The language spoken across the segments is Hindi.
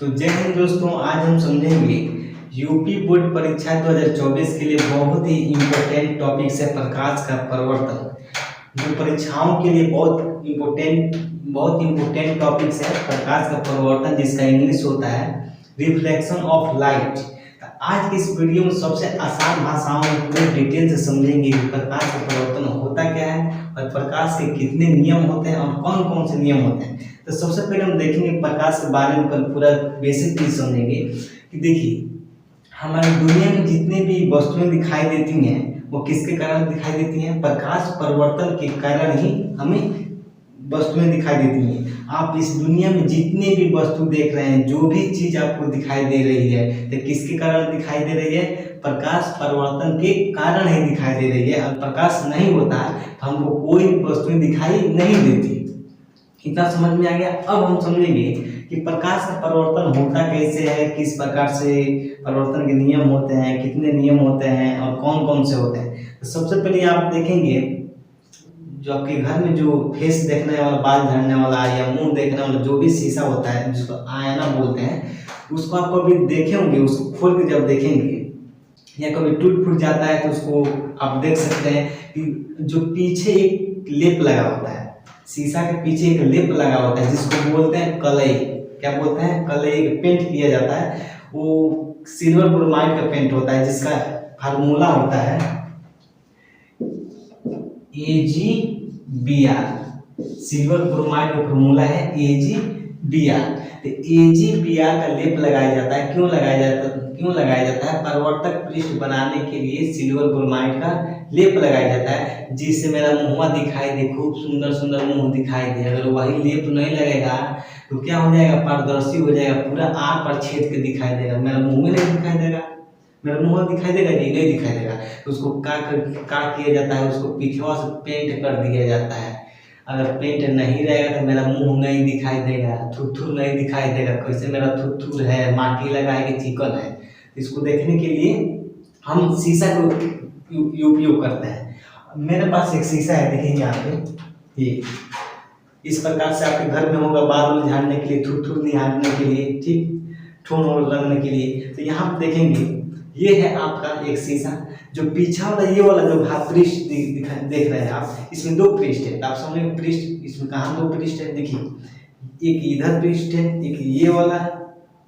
तो जय हिंद दोस्तों, आज हम समझेंगे यूपी बोर्ड परीक्षा 2024 के लिए बहुत ही इम्पोर्टेंट टॉपिक है प्रकाश का परिवर्तन। जो परीक्षाओं के लिए बहुत इम्पोर्टेंट टॉपिक्स है प्रकाश का परिवर्तन, जिसका इंग्लिश होता है रिफ्लेक्शन ऑफ लाइट। आज की इस वीडियो में सबसे आसान भाषाओं में पूरे डिटेल से समझेंगे कि प्रकाश का परिवर्तन होता क्या है और प्रकाश के कितने नियम होते हैं और कौन कौन से नियम होते हैं। तो सबसे पहले हम देखेंगे प्रकाश के बारे में पूरा बेसिक चीज समझेंगे कि देखिए, हमारी दुनिया में जितनी भी वस्तुएं दिखाई देती हैं वो किसके कारण दिखाई देती हैं? प्रकाश परिवर्तन के कारण ही हमें वस्तुएं दिखाई देती हैं। आप इस दुनिया में जितने भी वस्तु देख रहे हैं, जो भी चीज आपको दिखाई दे रही है, तो किसके कारण दिखाई दे रही है? प्रकाश परिवर्तन के कारण ही दिखाई दे रही है। अगर प्रकाश नहीं होता तो हमको कोई वस्तुएं दिखाई नहीं देती। इतना समझ में आ गया। अब हम समझेंगे कि प्रकाश का परिवर्तन होता कैसे है, किस प्रकार से परिवर्तन के नियम होते हैं, कितने नियम होते हैं और कौन कौन से होते हैं। तो सबसे पहले आप देखेंगे, जो आपके घर में जो फेस देखने वाला, बाल झाड़ने वाला या मुंह देखने वाला जो भी शीशा होता है, जिसको आईना बोलते हैं, उसको आप कभी देखे होंगे। उसको खोल के जब देखेंगे या कभी टूट फूट जाता है तो उसको आप देख सकते हैं कि जो पीछे एक लेप लगा होता है, शीशा के पीछे एक लेप लगा होता है, जिसको बोलते हैं कलई। क्या बोलते हैं? कलई। पेंट किया जाता है, वो सिल्वर ब्रोमाइड का पेंट होता है, जिसका फार्मूला होता है AgBr। सिल्वर ब्रोमाइड का फार्मूला है AgBr। तो AgBr का लेप लगाया जाता है। क्यों लगाया जाता है? परिवर्तक पृष्ठ बनाने के लिए सिल्वर ब्रोमाइड का लेप लगाया जाता है, जिससे मेरा मुंह दिखाई दे, खूब सुंदर सुंदर मुंह दिखाई दे। अगर वही लेप नहीं लगेगा तो क्या हो जाएगा? पारदर्शी हो जाएगा, पूरा आंख पर छेद के दिखाई देगा, मेरा मुंह में नहीं दिखाई देगा। मेरा मुंह दिखाई देगा नहीं दिखाई देगा। तो उसको क्या किया जाता है? उसको पिछवा से पेंट कर दिया जाता है। अगर पेंट नहीं रहेगा तो मेरा मुंह नहीं दिखाई देगा, थुथुर नहीं दिखाई देगा। कैसे मेरा थुथुर है, माटी लगा है कि चिकन है। इसको देखने के लिए हम शीशा को उपयोग करते हैं। मेरे पास एक शीशा है, देखिए यहाँ पे। ये इस प्रकार से आपके घर में होगा, बाल झाड़ने के लिए, थुथुर निहारने के लिए, ठीक, ठोन रगड़ने के लिए। तो यहाँ पे देखेंगे, ये है आपका एक शीशा। जो पीछा वाला, ये वाला जो पृष्ठ देख रहे हैं आप, इसमें दो पृष्ठ है। आप समझे पृष्ठ इसमें कहाँ दो पृष्ठ है? देखिए, एक इधर पृष्ठ है, एक ये वाला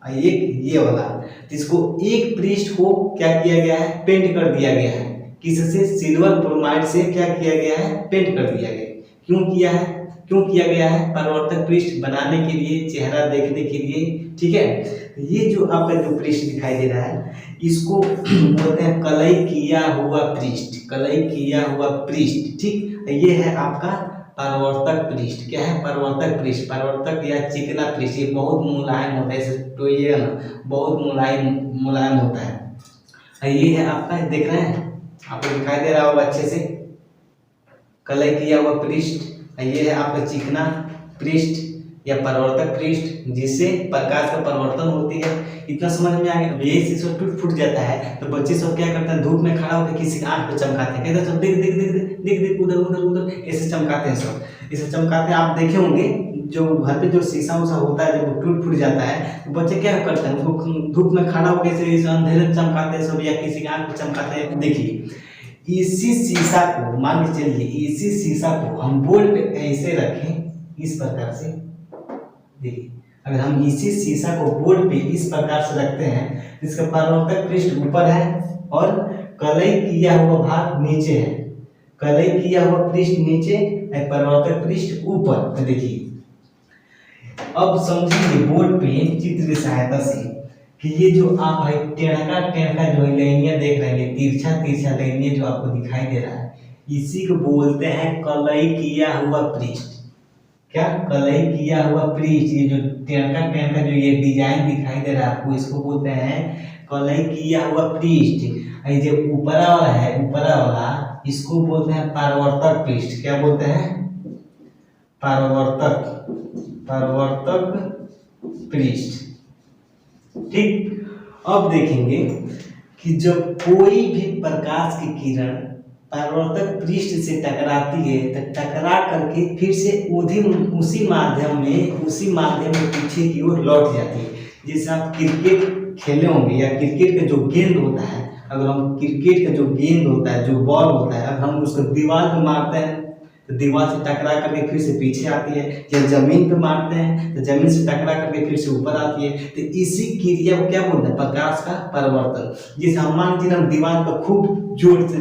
और एक ये वाला। इसको एक पृष्ठ को क्या किया गया है? पेंट कर दिया गया है। किससे? सिल्वर ब्रोमाइड से क्या किया गया है? पेंट कर दिया गया। क्यों किया गया है? परिवर्तक पृष्ठ बनाने के लिए, चेहरा देखने के लिए, ठीक है। ये जो आपका जो पृष्ठ दिखाई दे रहा है, इसको बोलते हैं कलई किया हुआ पृष्ठ। कलई किया हुआ पृष्ठ, ठीक। ये है आपका परिवर्तक पृष्ठ। क्या है? परिवर्तक पृष्ठ। परिवर्तक या चिकना पृष्ठ, ये बहुत मुलायम होता है, तो ये ना बहुत मुलायम होता है। ये है आपका, देख रहे हैं, आपको दिखाई दे रहा होगा अच्छे से, कलई किया हुआ पृष्ठ। ये है आपका चिकना पृष्ठ या परिवर्तक पृष्ठ, जिससे प्रकाश का परिवर्तन होती है। इतना समझ में आ गया। ये शीशा टूट फूट जाता है तो बच्चे सब क्या करते हैं? धूप में खड़ा होकर किसी की आंख पे चमकाते हैं, कहते हैं सब देख देख देख देख देख देख, उधर उधर उधर, ऐसे चमकाते हैं सब। इसे चमकाते हैं, आप देखे होंगे, जो घर पे जो शीशा उषा होता है, जब टूट फूट जाता है तो बच्चे क्या करते हैं? उसको धूप में खड़ा होकर इसे अंधेरे चमकाते हैं सब, या किसी की आंख पे चमकाते हैं। देखिए, इसी शीशा को, मान के चलिए इसी शीशा को हम बोर्ड पे ऐसे रखें, इस प्रकार से। देखिए, अगर हम इसी शीशा को बोर्ड पे इस प्रकार से रखते हैं, इसका परिवर्तक पृष्ठ ऊपर है और कलई किया हुआ भाग नीचे है। कलई किया हुआ पृष्ठ नीचे और परिवर्तक पृष्ठ ऊपर। तो देखिए, अब समझिए बोर्ड पे चित्र की सहायता से कि ये जो आप है टेढ़ा जो लाइनियां देख रहे हैं, तिरछा लाइनियां जो आपको दिखाई दे रहा है, इसी को बोलते हैं कलई किया हुआ पृष्ठ। क्या? कलई किया हुआ पृष्ठ। ये जो टेढ़ा जो ये डिजाइन दिखाई दे रहा है आपको, इसको बोलते हैं कलई किया हुआ पृष्ठ। ये जो ऊपरा वाला है, ऊपरा वाला, इसको बोलते हैं परिवर्तक पृष्ठ। क्या बोलते हैं? परिवर्तक पृष्ठ, ठीक। अब देखेंगे कि जब कोई भी प्रकाश की किरण परिवर्तक पृष्ठ से टकराती है तो टकरा करके फिर से उसी माध्यम में पीछे की ओर लौट जाती है। जैसे आप क्रिकेट खेले होंगे या क्रिकेट का जो गेंद होता है, अगर हम क्रिकेट का जो गेंद होता है, जो बॉल होता है, अगर हम उसको दीवार पे मारते हैं तो दीवार से टकरा करके फिर से पीछे आती है, या जमीन पे मारते हैं तो जमीन से टकरा करके फिर से ऊपर आती है। तो इसी क्रिया को क्या बोलते हैं? प्रकाश का परिवर्तन। जैसे हम मान लीजिए हम दीवार पर खूब जोर से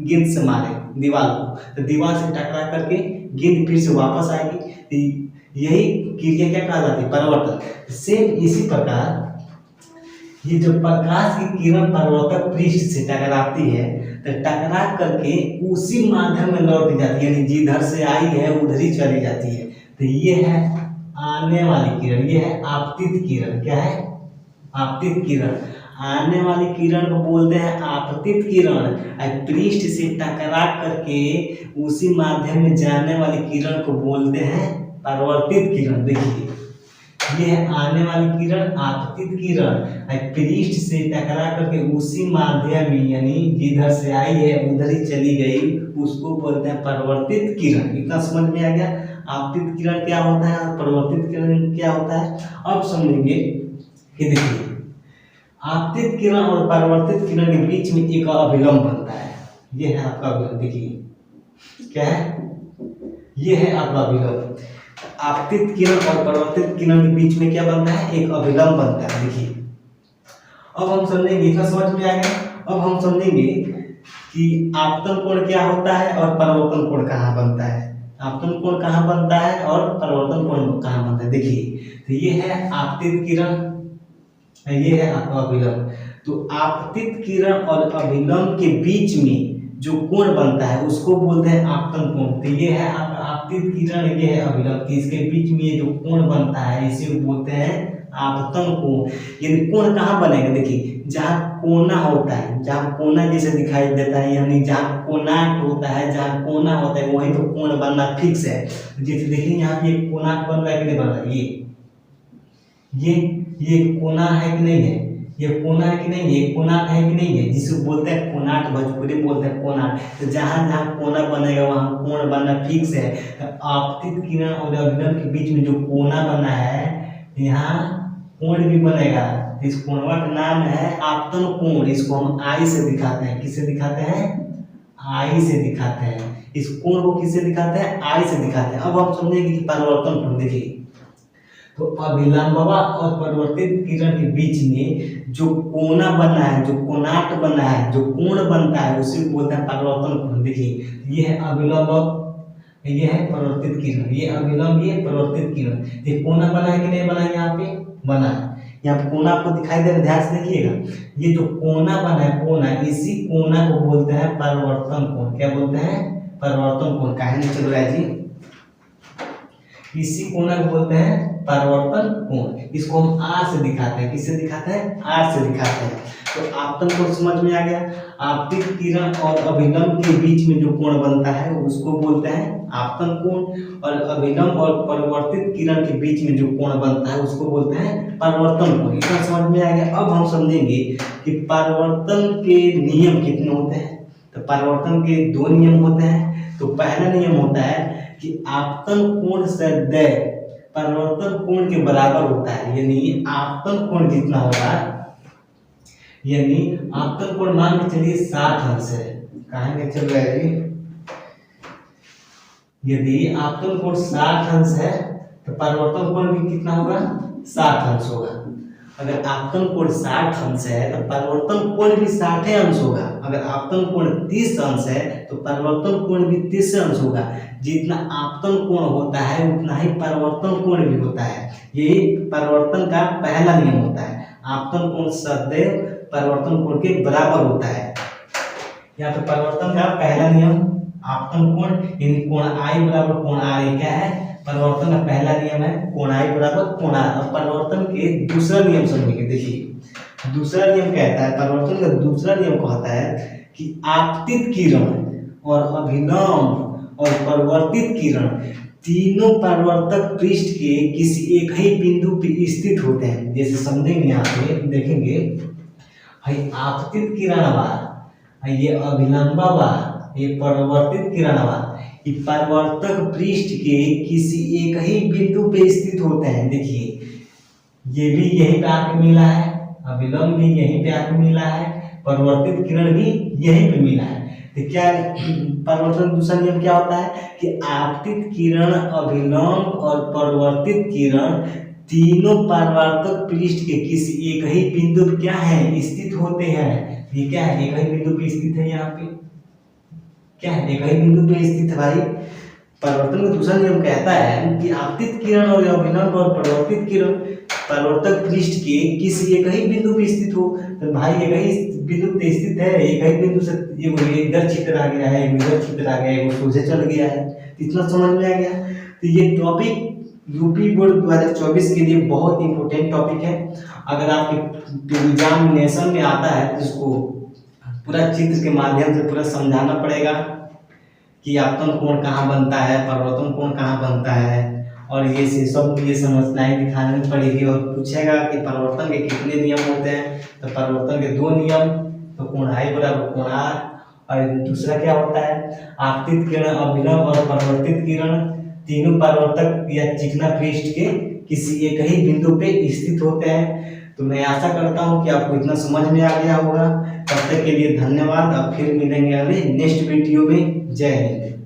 गेंद से मारे दीवार को, तो दीवार से टकरा करके गेंद फिर से वापस आएगी। तो यही क्रिया क्या कहा जाती है? परिवर्तन। सेम इसी प्रकार ये जो प्रकाश की किरण परावर्तक पृष्ठ से टकराती है तो टकरा करके उसी माध्यम में लौट जाती है, यानी जिधर से आई है उधर ही चली जाती है। तो ये है आने वाली किरण, ये है आपतित किरण। क्या है? आपतित किरण। आने वाली किरण को बोलते हैं आपतित किरण। पृष्ठ से टकरा करके उसी माध्यम में जाने वाली किरण को बोलते हैं परावर्तित किरण। देखिए ये है आने वाली किरण, आपतित किरण। पृष्ठ से टकरा करके उसी माध्यम में, यानी जिधर से आई है उधर ही चली गई, उसको बोलते हैं परावर्तित किरण। इतना समझ में आ गया? आपतित किरण क्या होता है और परावर्तित किरण क्या होता है। अब समझेंगे कि देखिए आपतित किरण और परावर्तित किरण के बीच में एक अभिलंब बनता है। ये है आपका अभिलंब। देखिए क्या है? ये है आपका अभिलंब। आपतित किरण और परावर्तित किरण के बीच में क्या बनता है? एक अभिलंब बनता है। देखिए अब हम समझेंगे, इतना समझ में आ गया। अब हम समझेंगे कि आपतन कोण क्या होता है और परावर्तन कोण कहाँ बनता है। आपतन कोण कहाँ बनता है और परावर्तन कोण कहाँ बनता है। देखिए तो ये है आपतित किरण, ये है आपका अभिलंब। तो आपतित किरण और अभिलंब के बीच में जो कोण बनता है उसको बोलते हैं आपतन कोण। तो ये है आपका आपतित किरण, ये है अभिलंब। इसके बीच में ये जो कोण बनता है इसे बोलते हैं आपतन कोण। यानी कोण कहाँ बनेगा? देखिए जहाँ कोना होता है, जहाँ कोना जैसे दिखाई देता है, यानी जहाँ कोनाट होता है, जहाँ कोना होता है वहीं तो कोण बनना फिक्स है। जैसे देखिए यहाँ पे एक कोनाट बन रहा है कि नहीं बन रहा है? ये कोना है कि नहीं है? ये कोना है कि नहीं है? कोनाट है कि नहीं है? जिसको बोलते हैं कोनाट, भोजपुरी बोलते हैं कोनाट। तो जहाँ जहाँ कोना बनेगा वहाँ कोण बनना फिक्स है। तो आपतित किरण और अभिलंब के बीच में जो कोना बना है यहाँ कोण भी बनेगा। इस कोणवा का नाम है आपतन कोण। इसको हम आई से दिखाते हैं। किससे दिखाते हैं? आई से दिखाते हैं। इस कोण को किससे दिखाते हैं? आई से दिखाते हैं। अब हम समझेंगे कि परावर्तन कोण। देखिए तो अभिलंबवा और परावर्तित किरण के बीच में जो कोना बना है, जो कोनाट बना है, जो कोण बनता है उसे बोलते हैं परावर्तन कोण। देखिए ये है अभिलंब, ये है परावर्तित किरण। ये अभिलंब, ये परावर्तित किरण। ये कोना बना है कि नहीं बना है? यहाँ पे बना है। यहाँ पे कोना आपको दिखाई दे रहा है, ध्यान से देखिएगा। ये जो कोना बना है, कोना, इसी कोना को बोलते हैं परावर्तन कोण। क्या बोलते हैं? परावर्तन कोण। काहे नहीं चल रहा है जी? इसी कोना को बोलते हैं परावर्तन कोण। इसको हम आर से दिखाते हैं। किससे दिखाते हैं? आर से दिखाते हैं। तो आपतन कोण समझ में आ गया। आपतित किरण और अभिलंब के बीच में जो कोण बनता है उसको बोलते हैं आपतन कोण, और अभिलंब और परावर्तित किरण के बीच में जो कोण बनता है उसको बोलते हैं परावर्तन कोण। इतना समझ में आ गया। अब हम समझेंगे कि परावर्तन के नियम कितने होते हैं। तो परावर्तन के दो नियम होते हैं। तो पहला नियम होता है कि आपतन कोण सदैव परावर्तन कोण के बराबर होता है। यानी आपतन कोण जितना होगा, यानी आपतन कोण मान के चलिए 60 अंश है। कहेंगे चल रहा है जी? यदि आपतन कोण 60 अंश है तो परावर्तन कोण भी कितना होगा? 60 अंश होगा। अगर आपतन कोण 60 अंश है तो परावर्तन कोण भी 60 अंश होगा। अगर आपतन कोण 30 अंश है तो परावर्तन कोण भी 30 अंश होगा। जितना आपतन कोण होता है उतना ही परावर्तन कोण भी होता है। यही परावर्तन का पहला नियम होता है। आपतन कोण सदैव परावर्तन कोण के बराबर होता है। यहाँ पे परावर्तन का पहला नियम आपतन कोण, यानी कोण आई बराबर कोण आर। क्या है? परिवर्तन का पहला नियम है कोण आई बराबर कोण आर। और परिवर्तन के दूसरा नियम समझिए। देखिए दूसरा नियम कहता है, परिवर्तन का दूसरा नियम कहता है कि आपतित किरण और अभिलंब और परावर्तित किरण तीनों परावर्तक पृष्ठ के किसी एक ही बिंदु पर स्थित होते हैं। जैसे समझेंगे, यहाँ पे देखेंगे, भाई आपतित किरण बा, ये अभिलंबा बा, ये परावर्तित किरण बा, ये परावर्तक पृष्ठ के किसी एक ही बिंदु पे स्थित होते हैं। देखिए ये भी यहीं पे आके मिला है, अभिलंब भी यहीं पे आके मिला है, परिवर्तित किरण भी यहीं पे मिला है। तो क्या परावर्तन दूसरा नियम क्या होता है कि आपतित किरण, अभिलंब और परिवर्तित किरण तीनों परावर्तक पृष्ठ के किसी एक ही बिंदु पे क्या है स्थित होते हैं। ये क्या है, एक ही बिंदु पे स्थित है, यहाँ पे क्या है, एक ही बिंदु पे स्थित है भाई। परिवर्तन का दूसरा नियम कहता है कि आपतित किरण और अभिलंब और परिवर्तित किरण परावर्तक पृष्ठ के किसी एक ही बिंदु पे स्थित हो। तो भाई एक ही बिंदु पे स्थित है, एक ही बिंदु से ये इधर चित्र आ गया है, इधर चित्र आ गया है, वो सोझे चल गया है। इतना समझ में आ गया। तो ये टॉपिक यूपी बोर्ड 2024 के लिए बहुत इंपॉर्टेंट टॉपिक है। अगर आपके एग्जामिनेशन में आता है तो इसको पूरा चित्र के माध्यम से पूरा समझाना पड़ेगा कि आपतन कोण कहाँ बनता है, परिवर्तन कोण कहाँ बनता है, और ये से सब ये समस्याएं दिखानी पड़ेगी। और पूछेगा कि परिवर्तन के कितने नियम होते हैं, तो परिवर्तन के 2 नियम, तो कोण I बराबर कोण R, और दूसरा क्या होता है आपतित किरण, अभिलंब और परिवर्तित किरण तीनों परावर्तक या चिकना पृष्ठ के किसी एक ही बिंदु पे स्थित होते हैं। तो मैं आशा करता हूँ कि आपको इतना समझ में आ गया होगा। तब तक के लिए धन्यवाद। अब फिर मिलेंगे अगले नेक्स्ट वीडियो में। जय हिंद।